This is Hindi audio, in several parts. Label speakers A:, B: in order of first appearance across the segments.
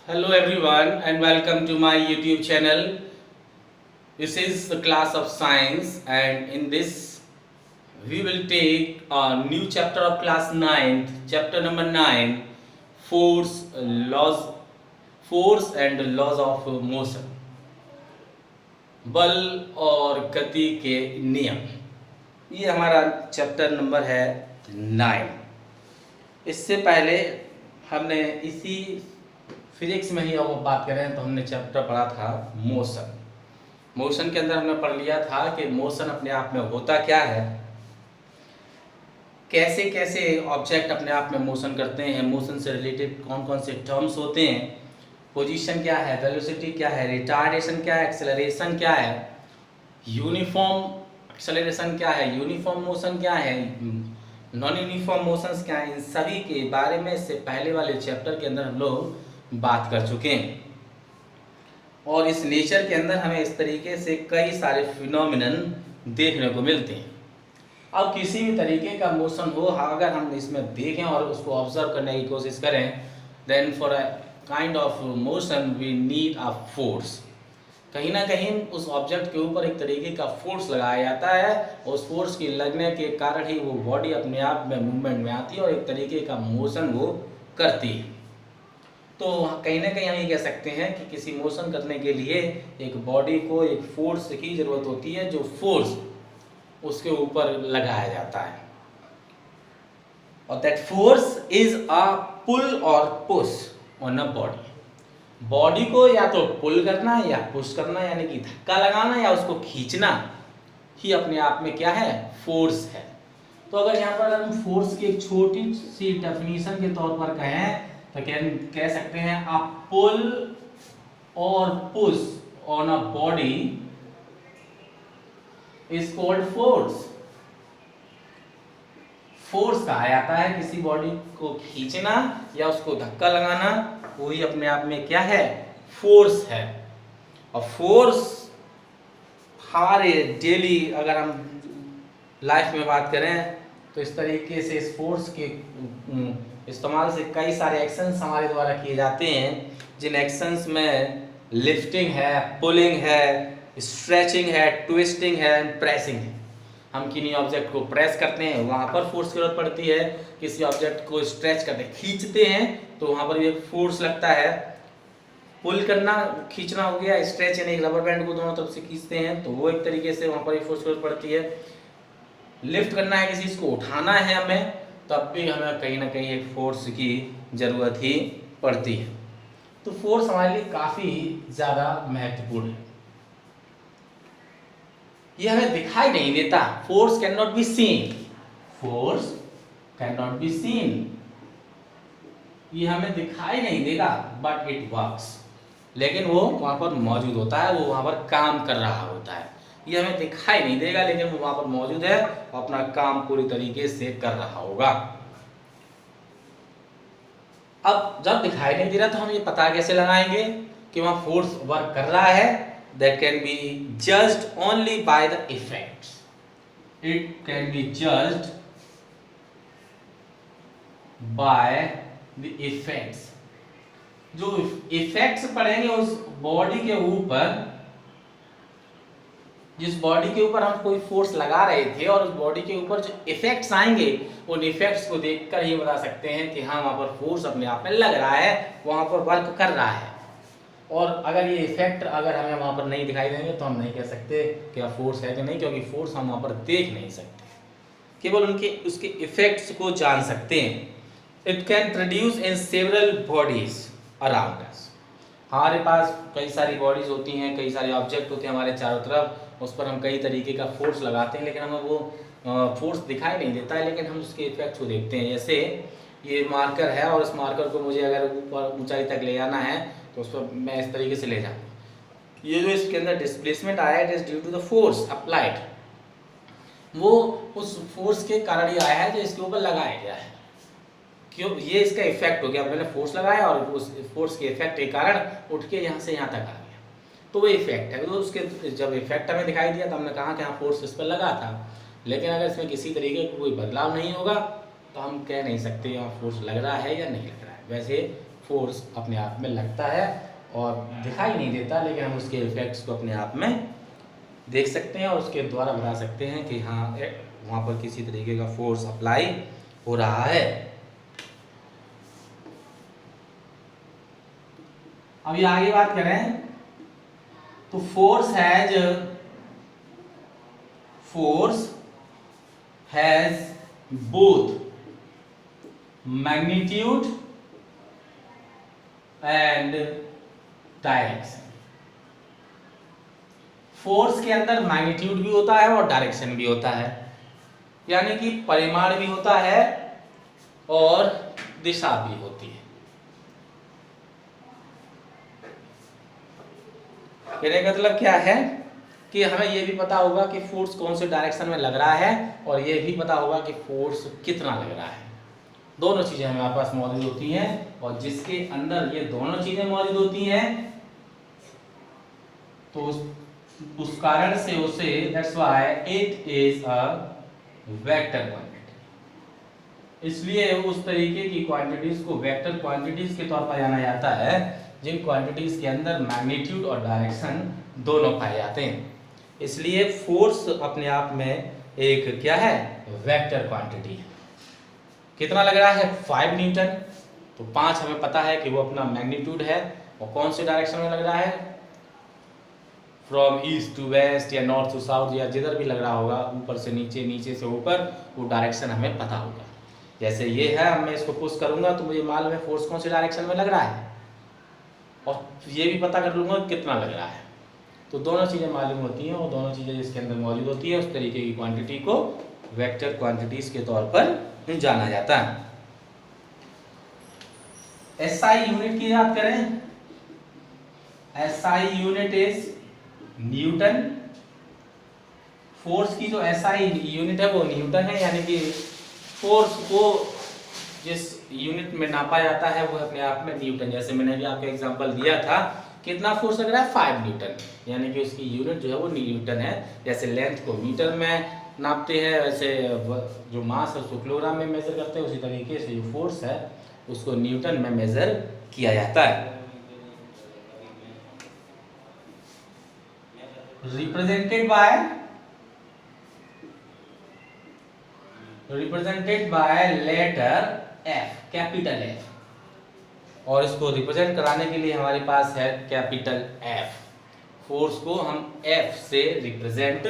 A: Hello everyone and welcome to my YouTube channel. This is the class of science and in this we will take a new chapter of class 9th, chapter number 9, force laws force and laws of motion, बल और गति के नियम। ये हमारा चैप्टर नंबर है 9। इससे पहले हमने इसी फिजिक्स में ही अगर बात करें तो हमने चैप्टर पढ़ा था मोशन। मोशन के अंदर हमने पढ़ लिया था कि मोशन अपने आप में होता क्या है, कैसे कैसे ऑब्जेक्ट अपने आप में मोशन करते हैं, मोशन से रिलेटेड कौन कौन से टर्म्स होते हैं, पोजीशन क्या है, वेलोसिटी क्या है, रिटार्डेशन क्या है, एक्सेलरेशन क्या है, यूनिफॉर्म एक्सेलरेशन क्या है, यूनिफॉर्म मोशन क्या है, नॉन यूनिफॉर्म मोशंस क्या है, इन सभी के बारे में इससे पहले वाले चैप्टर के अंदर हम लोग बात कर चुके हैं। और इस नेचर के अंदर हमें इस तरीके से कई सारे फिनोमिनन देखने को मिलते हैं। अब किसी भी तरीके का मोशन हो, अगर हम इसमें देखें और उसको ऑब्जर्व करने की कोशिश करें, then for a kind of motion we need a force. कहीं ना कहीं उस ऑब्जेक्ट के ऊपर एक तरीके का फोर्स लगाया जाता है, उस फोर्स के लगने के कारण ही वो बॉडी अपने आप में मूवमेंट में आती है और एक तरीके का मोशन वो करती है। तो कहीं ना कहीं हम ये कह सकते हैं कि किसी मोशन करने के लिए एक बॉडी को एक फोर्स की ज़रूरत होती है, जो फोर्स उसके ऊपर लगाया जाता है। और दैट फोर्स इज अ पुल और push on a body. Body को या तो पुल करना या पुश करना, यानी कि धक्का लगाना या उसको खींचना ही अपने आप में क्या है, फोर्स है। तो अगर यहाँ पर हम फोर्स की एक छोटी सी डेफिनेशन के तौर पर कहें तो कह सकते हैं अ पुल और push on a body is called force. Force कहा जाता है किसी बॉडी को खींचना या उसको धक्का लगाना, वही अपने आप में क्या है, फोर्स है। और फोर्स हमारे डेली अगर हम लाइफ में बात करें तो इस तरीके से इस फोर्स के इस्तेमाल से कई सारे एक्शंस हमारे द्वारा किए जाते हैं, जिन एक्शंस में लिफ्टिंग है, पुलिंग है, स्ट्रेचिंग है, ट्विस्टिंग है एंड प्रेसिंग है। हम किन्हीं ऑब्जेक्ट को प्रेस करते हैं, वहाँ पर फोर्स की जरूरत पड़ती है। किसी ऑब्जेक्ट को स्ट्रेच करते खींचते हैं तो वहाँ पर भी एक फोर्स लगता है। पुल करना, खींचना हो गया, स्ट्रेच यानी रबर बैंड को दोनों तरफ से खींचते हैं तो वो एक तरीके से वहाँ पर एक फोर्स की जरूरत पड़ती है। लिफ्ट करना है, किसी चीज़ को उठाना है हमें, तब भी हमें कहीं ना कहीं एक फोर्स की ज़रूरत ही पड़ती है। तो फोर्स हमारे लिए काफ़ी ज़्यादा महत्वपूर्ण है। ये हमें दिखाई नहीं देता, force can not be seen, force can not be seen, ये हमें दिखाई नहीं देगा बट इट वर्क्स। लेकिन वो वहाँ पर मौजूद होता है, वो वहाँ पर काम कर रहा होता है। ये हमें दिखाई नहीं देगा लेकिन वो वहाँ पर मौजूद है, अपना काम पूरी तरीके से कर रहा होगा। अब जब दिखाई नहीं दे रहा तो हम ये पता कैसे लगाएंगे कि वहाँ फोर्स वर्क कर रहा है? That can be judged only by the effects. It can be judged by the effects. जो इफेक्ट्स पड़ेंगे उस बॉडी के ऊपर, जिस बॉडी के ऊपर हम कोई फोर्स लगा रहे थे और उस बॉडी के ऊपर जो इफेक्ट्स आएंगे, उन इफेक्ट्स को देखकर ही बता सकते हैं कि हाँ वहाँ पर फोर्स अपने आप में लग रहा है, वहाँ पर वर्क कर रहा है। और अगर ये इफेक्ट अगर हमें वहाँ पर नहीं दिखाई देंगे तो हम नहीं कह सकते क्या फोर्स है कि नहीं, क्योंकि फोर्स हम वहाँ पर देख नहीं सकते, केवल उनके उसके इफेक्ट्स को जान सकते हैं। It can produce in several bodies around us. हमारे पास कई सारी बॉडीज होती हैं, कई सारे ऑब्जेक्ट होते हैं हमारे चारों तरफ, उस पर हम कई तरीके का फोर्स लगाते हैं लेकिन हमें वो फोर्स दिखाई नहीं देता है, लेकिन हम उसके इफेक्ट्स को देखते हैं। जैसे ये मार्कर है और इस मार्कर को मुझे अगर ऊपर ऊंचाई तक ले जाना है तो उस पर मैं इस तरीके से ले जाऊँ। ये जो इसके अंदर डिस्प्लेसमेंट आया है, it is due to the force applied. वो उस फोर्स के कारण ही आया है जो इसके ऊपर लगाया गया है। क्यों? ये इसका इफेक्ट हो गया, मैंने फोर्स लगाया और उस फोर्स के इफेक्ट के कारण उठ के यहाँ से यहाँ तक आ गया, तो वो इफेक्ट है। तो उसके जब इफेक्ट हमें दिखाई दिया तो हमने कहा कि हाँ फोर्स इस पर लगा था, लेकिन अगर इसमें किसी तरीके का कोई बदलाव नहीं होगा तो हम कह नहीं सकते यहाँ फोर्स लग रहा है या नहीं लग रहा है। वैसे फोर्स अपने आप में लगता है और दिखाई नहीं देता, लेकिन हम उसके इफेक्ट्स को अपने आप में देख सकते हैं और उसके द्वारा बता सकते हैं कि हाँ वहाँ पर किसी तरीके का फोर्स अप्लाई हो रहा है। अभी आगे बात करें तो force has both magnitude and direction. Force के अंदर मैग्नीट्यूड भी होता है और डायरेक्शन भी होता है, यानी कि परिमाण भी होता है और दिशा भी होती है। कहने का मतलब क्या है कि हमें यह भी पता होगा कि फोर्स कौन से डायरेक्शन में लग रहा है और यह भी पता होगा कि फोर्स कितना लग रहा है। दोनों चीजें हमारे पास मौजूद होती हैं और जिसके अंदर ये दोनों चीजें मौजूद होती हैं तो उस कारण से उसे that's why it is a vector quantity. इसलिए उस तरीके की क्वांटिटीज को वेक्टर क्वांटिटीज के तौर पर जाना जाता है जिन क्वांटिटीज के अंदर मैग्नीट्यूड और डायरेक्शन दोनों पाए जाते हैं। इसलिए फोर्स अपने आप में एक क्या है, वेक्टर क्वांटिटी है। कितना लग रहा है 5 न्यूटन, तो 5 हमें पता है कि वो अपना मैग्नीट्यूड है और कौन से डायरेक्शन में लग रहा है, फ्रॉम ईस्ट टू वेस्ट या नॉर्थ टू साउथ या जिधर भी लग रहा होगा, ऊपर से नीचे नीचे से ऊपर, वो डायरेक्शन हमें पता होगा। जैसे ये है, अब मैं इसको पुश करूंगा तो मुझे मालूम है फोर्स कौन से डायरेक्शन में लग रहा है और ये भी पता कर लूंगा कितना लग रहा है। तो दोनों चीज़ें मालूम होती हैं और दोनों चीज़ें जिसके अंदर मौजूद होती है उस तरीके की क्वांटिटी को वेक्टर क्वांटिटीज के तौर पर जाना जाता है। एसआई यूनिट की बात करें, SI unit is Newton. Force की जो एसआई यूनिट है वो न्यूटन है, यानी कि फोर्स को जिस यूनिट में नापा जाता है वो अपने आप में न्यूटन। जैसे मैंने भी आपको एग्जांपल दिया था, कितना फोर्स लग रहा है 5 न्यूटन, यानी कि उसकी यूनिट जो है वो न्यूटन है। जैसे लेंथ को मीटर में नापते हैं, वैसे जो मास है उसको किलोग्राम में मेजर करते हैं, उसी तरीके से जो फोर्स है उसको न्यूटन में मेजर किया जाता है। Represented by letter F, capital F, और इसको रिप्रेजेंट कराने के लिए हमारे पास है कैपिटल F। फोर्स को हम F से रिप्रेजेंट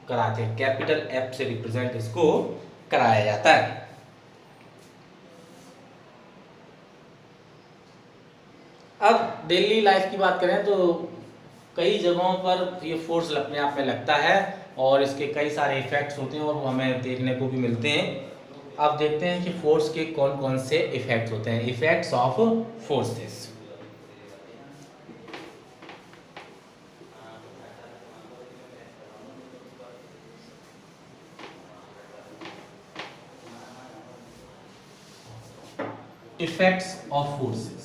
A: कराते हैं, कैपिटल F से रिप्रेजेंट इसको कराया जाता है। अब डेली लाइफ की बात करें तो कई जगहों पर ये फोर्स अपने आप में लगता है और इसके कई सारे इफेक्ट्स होते हैं और वो हमें देखने को भी मिलते हैं। अब देखते हैं कि फोर्स के कौन कौन से इफेक्ट्स होते हैं, effects of forces. Effects of forces.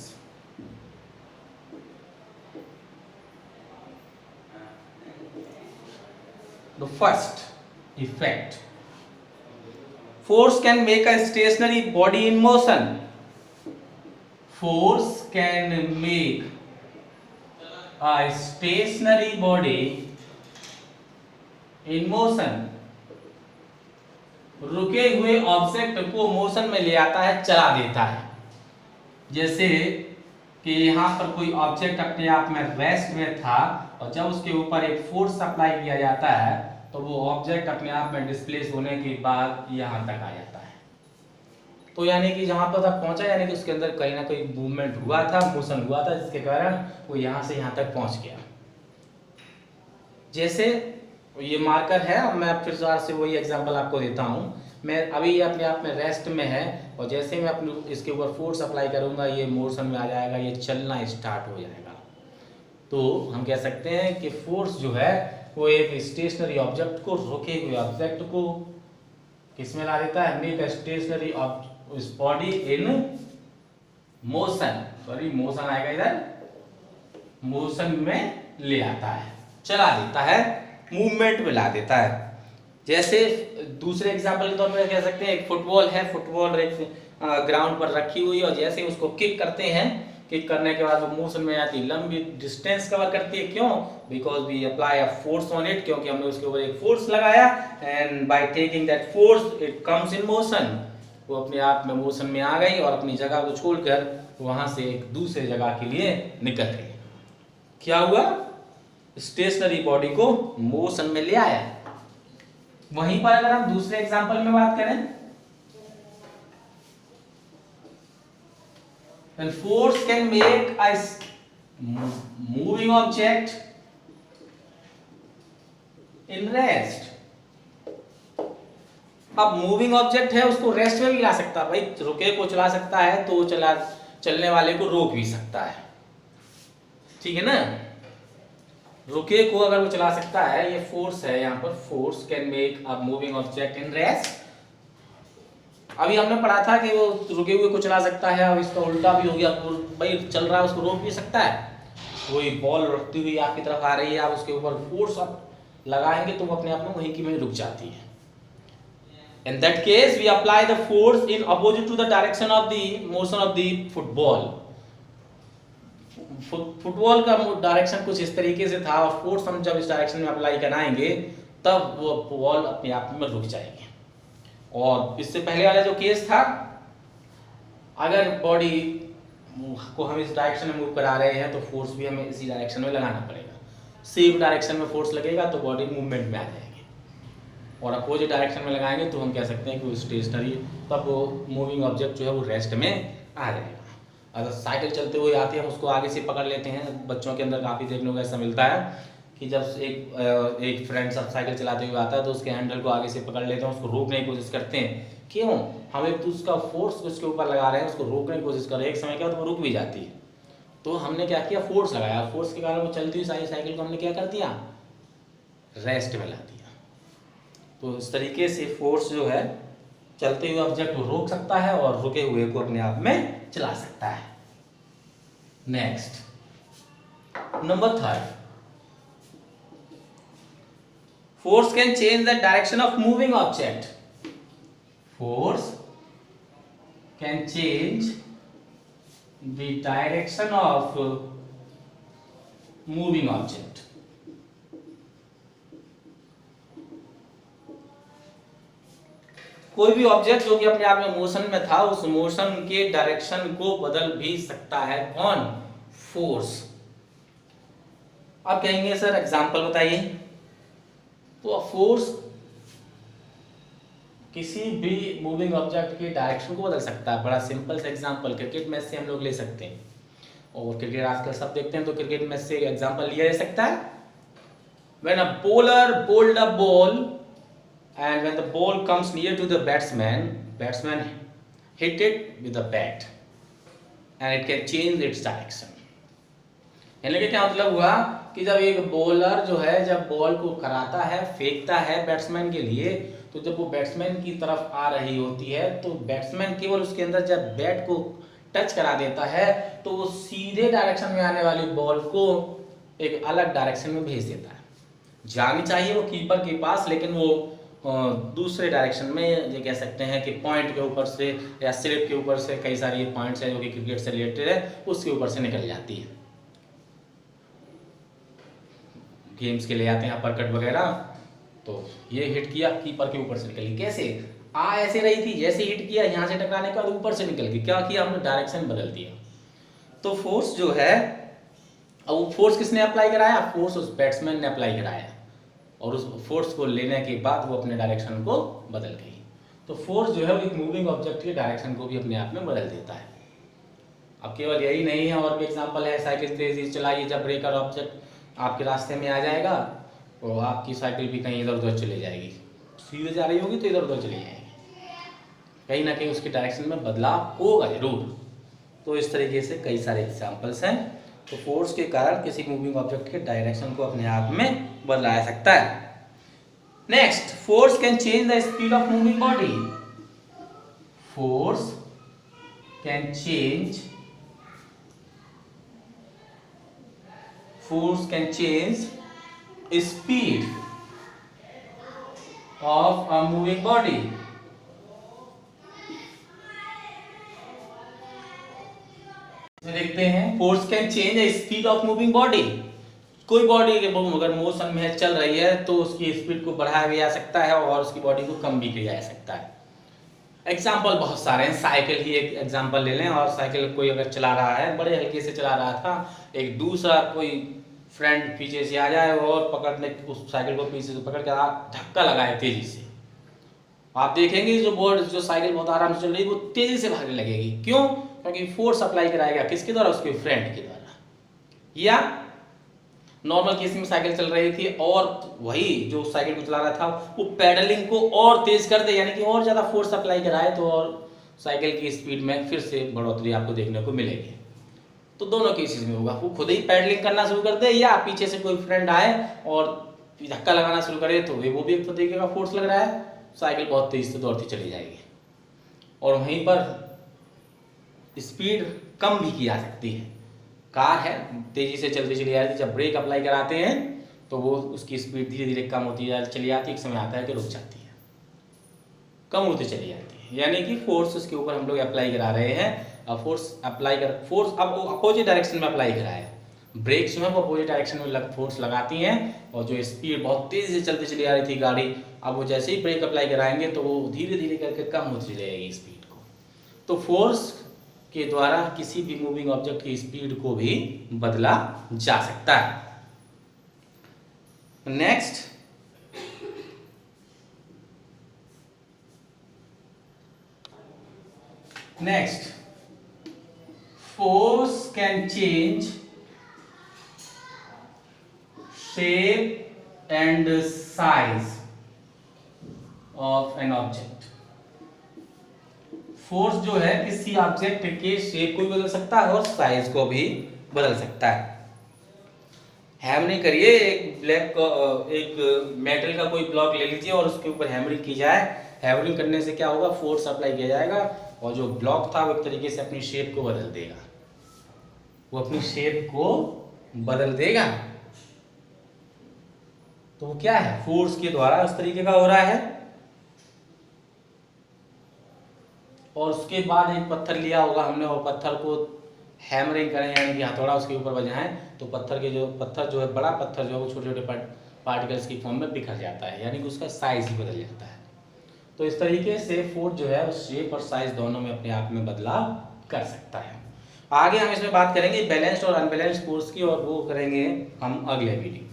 A: The first effect, force can make a stationary body in motion. Force can make a stationary body in motion. रुके हुए ऑब्जेक्ट को मोशन में ले आता है, चला देता है। जैसे कि यहाँ पर कोई ऑब्जेक्ट अपने आप में रेस्ट में था और जब उसके ऊपर एक फोर्स अप्लाई किया जाता है तो वो ऑब्जेक्ट अपने आप में डिस्प्लेस होने के बाद यहाँ तक आ जाता है। तो यानी कि जहाँ पर तक पहुँचा, यानी कि उसके अंदर कहीं ना कहीं मूवमेंट हुआ था, मोशन हुआ था, जिसके कारण वो यहाँ से यहाँ तक पहुँच गया। जैसे ये मार्कर है, अब मैं फिर से वही एग्जांपल आपको देता हूँ। मैं अभी ये अपने आप में रेस्ट में है और जैसे मैं अपने इसके ऊपर फोर्स अप्लाई करूँगा ये मोशन में आ जाएगा, ये चलना स्टार्ट हो जाएगा। तो हम कह सकते हैं कि फोर्स जो है वो एक स्टेशनरी ऑब्जेक्ट को, रुके हुए ऑब्जेक्ट को किस में ला देता है, make a stationary body in motion, sorry motion आएगा इधर, मोशन में ले आता है, चला देता है, मूवमेंट में ला देता है। जैसे दूसरे एग्जांपल के तौर पर कह सकते हैं एक फुटबॉल है, फुटबॉल ग्राउंड पर रखी हुई और जैसे उसको किक करते हैं किक करने के बाद वो मोशन में आती है, लंबी डिस्टेंस कवर करती है। क्यों? Because we apply a force on it, क्योंकि हमने उसके ऊपर एक फोर्स लगाया, and by taking that force it comes in motion. वो अपने आप में मोशन में आ गई और अपनी जगह को छोड़कर वहां से एक दूसरे जगह के लिए निकल गई। क्या हुआ? स्टेशनरी बॉडी को मोशन में ले आया। वहीं पर अगर हम दूसरे एग्जांपल में बात करें, when force can make a moving object in rest। अब मूविंग ऑब्जेक्ट है, उसको रेस्ट में भी ला सकता है भाई, रुके को चला सकता है तो चलने वाले को रोक भी सकता है, ठीक है ना। रुके को अगर वो चला सकता है, ये फोर्स है, यहाँ पर force can make a moving object in rest. अभी हमने पढ़ा था कि वो रुके हुए को चला सकता है, अब इसका उल्टा भी हो गया, भाई चल रहा है उसको रोक भी सकता है। कोई बॉल रखती हुई आपकी तरफ आ रही है, आप उसके ऊपर फोर्स आप लगाएंगे तो वो अपने आप में वहीं की वहीं रुक जाती है। In that case we apply the force in opposite to the direction of the motion of the football। Football का डायरेक्शन कुछ इस तरीके से था, और फोर्स हम जब इस डायरेक्शन में अप्लाई कराएंगे तब वो बॉल अपने आप में रुक जाएगी। और इससे पहले वाला जो केस था, अगर बॉडी को हम इस डायरेक्शन में मूव करा रहे हैं तो फोर्स भी हमें इसी डायरेक्शन में लगाना पड़ेगा। सेम डायरेक्शन में फोर्स लगेगा तो बॉडी मूवमेंट में आ जाएगी, और अपोजिट डायरेक्शन में लगाएंगे तो हम कह सकते हैं कि वो स्टेशनरी, तब वो मूविंग ऑब्जेक्ट जो है वो रेस्ट में आ जाएगा। अगर साइकिल चलते हुए आती है, हम उसको आगे से पकड़ लेते हैं। बच्चों के अंदर काफ़ी देखने को ऐसा मिलता है कि जब एक फ्रेंड सब साइकिल चलाते हुए आता है तो उसके हैंडल को आगे से पकड़ लेते हैं, उसको रोकने की कोशिश करते हैं। क्यों? हम एक तो उसका फोर्स उसके ऊपर लगा रहे हैं, उसको रोकने की कोशिश कर रहे हैं, एक समय के बाद वो रुक भी जाती है। तो हमने क्या किया? फोर्स लगाया, फोर्स के कारण वो चलती हुई साइकिल को हमने क्या कर दिया? रेस्ट में ला दिया। तो इस तरीके से फोर्स जो है चलते हुए ऑब्जेक्ट को रोक सकता है और रुके हुए को अपने आप में चला सकता है। Next, number 3, force can change the direction of moving object. Force can change the direction of moving object. कोई भी ऑब्जेक्ट जो कि अपने आप में मोशन में था, उस मोशन के डायरेक्शन को बदल भी सकता है। कौन? फोर्स। अब कहेंगे सर एग्जांपल बताइए। तो फोर्स किसी भी मूविंग ऑब्जेक्ट के डायरेक्शन को बदल सकता है। बड़ा सिंपल सा एग्जांपल क्रिकेट मैच से हम लोग ले सकते हैं, और क्रिकेट आजकल सब देखते हैं तो क्रिकेट मैच से एग्जांपल लिया जा सकता है। When a bowler bowled a ball and when the ball comes near to the batsman hit it with a bat and it can change its direction। यानी कि क्या मतलब हुआ कि जब एक बॉलर जो है जब बॉल को कराता है, फेंकता है बैट्समैन के लिए, तो जब वो बैट्समैन की तरफ आ रही होती है तो बैट्समैन केवल उसके अंदर जब बैट को टच करा देता है तो वो सीधे डायरेक्शन में आने वाली बॉल को एक अलग डायरेक्शन में भेज देता है। जानी चाहिए वो कीपर के पास, लेकिन वो दूसरे डायरेक्शन में, ये कह सकते हैं कि पॉइंट के ऊपर से या स्लिप के ऊपर से, कई सारी पॉइंट्स हैं जो कि क्रिकेट से रिलेटेड है, उसके ऊपर से निकल जाती है। गेम्स के लिए आते हैं अपरकट वगैरह, तो ये हिट किया, कीपर के ऊपर से निकली। कैसे? ऐसे रही थी, जैसे हिट किया यहाँ से टकराने के बाद ऊपर से निकल गई। क्या किया हमने? डायरेक्शन बदल दिया। तो फोर्स जो है, अब फोर्स किसने अप्लाई कराया? फोर्स उस बैट्समैन ने अप्लाई कराया, और उस फोर्स को लेने के बाद वो अपने डायरेक्शन को बदल गई। तो फोर्स जो है वो एक मूविंग ऑब्जेक्ट के डायरेक्शन को भी अपने आप में बदल देता है। अब केवल यही नहीं है, और भी एग्जांपल है। साइकिल तेजी चलाइए, जब ब्रेकर ऑब्जेक्ट आपके रास्ते में आ जाएगा तो आपकी साइकिल भी कहीं इधर उधर चली जाएगी। सीधे जा रही होगी तो इधर उधर चली जाएगी, कहीं ना कहीं उसके डायरेक्शन में बदलाव होगा जरूर। तो इस तरीके से कई सारे एग्जाम्पल्स हैं। तो फोर्स के कारण किसी मूविंग ऑब्जेक्ट के डायरेक्शन को अपने आप में बदला जा सकता है। Next, force can change the speed of moving body. Force can change speed of a moving body. देखते हैं force can change the speed of moving body. कोई बॉडी अगर मोशन में चल रही है तो उसकी स्पीड को बढ़ाया भी जा सकता है और उसकी बॉडी को कम भी किया जा सकता है। एग्जाम्पल बहुत सारे हैं, साइकिल ही एक एग्जाम्पल ले लें। और साइकिल कोई अगर चला रहा है, बड़े हल्के से चला रहा था, एक दूसरा कोई फ्रेंड पीछे से आ जाए और पकड़ने उस साइकिल को पीछे से पकड़ कर धक्का लगाए तेजी से, आप देखेंगे जो साइकिल बहुत आराम से चल रही है वो तेजी से भागने लगेगी। क्यों? क्योंकि फोर्स अप्लाई कराएगा किसके द्वारा? उसके फ्रेंड के द्वारा। या नॉर्मल केस में साइकिल चल रही थी और वही जो साइकिल को चला रहा था वो पैडलिंग को और तेज कर दे, यानी कि और ज्यादा फोर्स अप्लाई कराए, तो और साइकिल की स्पीड में फिर से बढ़ोतरी आपको देखने को मिलेगी। तो दोनों केसेस में होगा, वो खुद ही पैडलिंग करना शुरू कर दे या पीछे से कोई फ्रेंड आए और धक्का लगाना शुरू करे, तो वो भी एक तरीके का फोर्स लग रहा है, साइकिल बहुत तेज से दौड़ती चली जाएगी। और वहीं पर स्पीड कम भी की जा सकती है। कार है, तेजी से चलती चली जाती है, जब ब्रेक अप्लाई कराते हैं तो वो उसकी स्पीड धीरे धीरे कम होती चली जाती है, एक समय आता है कि रुक जाती है, कम होती चली जाती है। यानी कि फोर्स उसके ऊपर हम लोग अप्लाई करा रहे हैं। अब फोर्स अब अपोजिट डायरेक्शन में अप्लाई करा है। ब्रेक्स जो है वो अपोजिट डायरेक्शन में फोर्स लगाती हैं, और जो स्पीड बहुत तेजी से चलती चली आ रही थी गाड़ी, अब वो जैसे ही ब्रेक अप्लाई कराएंगे तो वो धीरे धीरे करके कम होती चली जाएगी स्पीड को। तो फोर्स के द्वारा किसी भी मूविंग ऑब्जेक्ट की स्पीड को भी बदला जा सकता है। Next, force can change shape and size of an object. Force जो है किसी ऑब्जेक्ट के शेप को भी बदल सकता है और साइज को भी बदल सकता है। हैमरिंग करिए, एक मेटल का कोई ब्लॉक ले लीजिए और उसके ऊपर हैमरिंग की जाए। हैमरिंग करने से क्या होगा? फोर्स अप्लाई किया जाएगा और जो ब्लॉक था वो एक तरीके से अपनी शेप को बदल देगा, वो अपनी शेप को बदल देगा। तो वो क्या है? फोर्स के द्वारा उस तरीके का हो रहा है। और उसके बाद एक पत्थर लिया होगा हमने और पत्थर को हैमरिंग करें, यानी कि हथौड़ा उसके ऊपर बजाएं, तो पत्थर जो है बड़ा पत्थर जो है वो छोटे छोटे पार्टिकल्स की फॉर्म में बिखर जाता है, यानी कि उसका साइज ही बदल जाता है। तो इस तरीके से फोर्स जो है उस शेप और साइज दोनों में अपने आप में बदलाव कर सकता है। आगे हम इसमें बात करेंगे बैलेंस्ड और अनबैलेंस्ड फोर्स की, और वो करेंगे हम अगले वीडियो।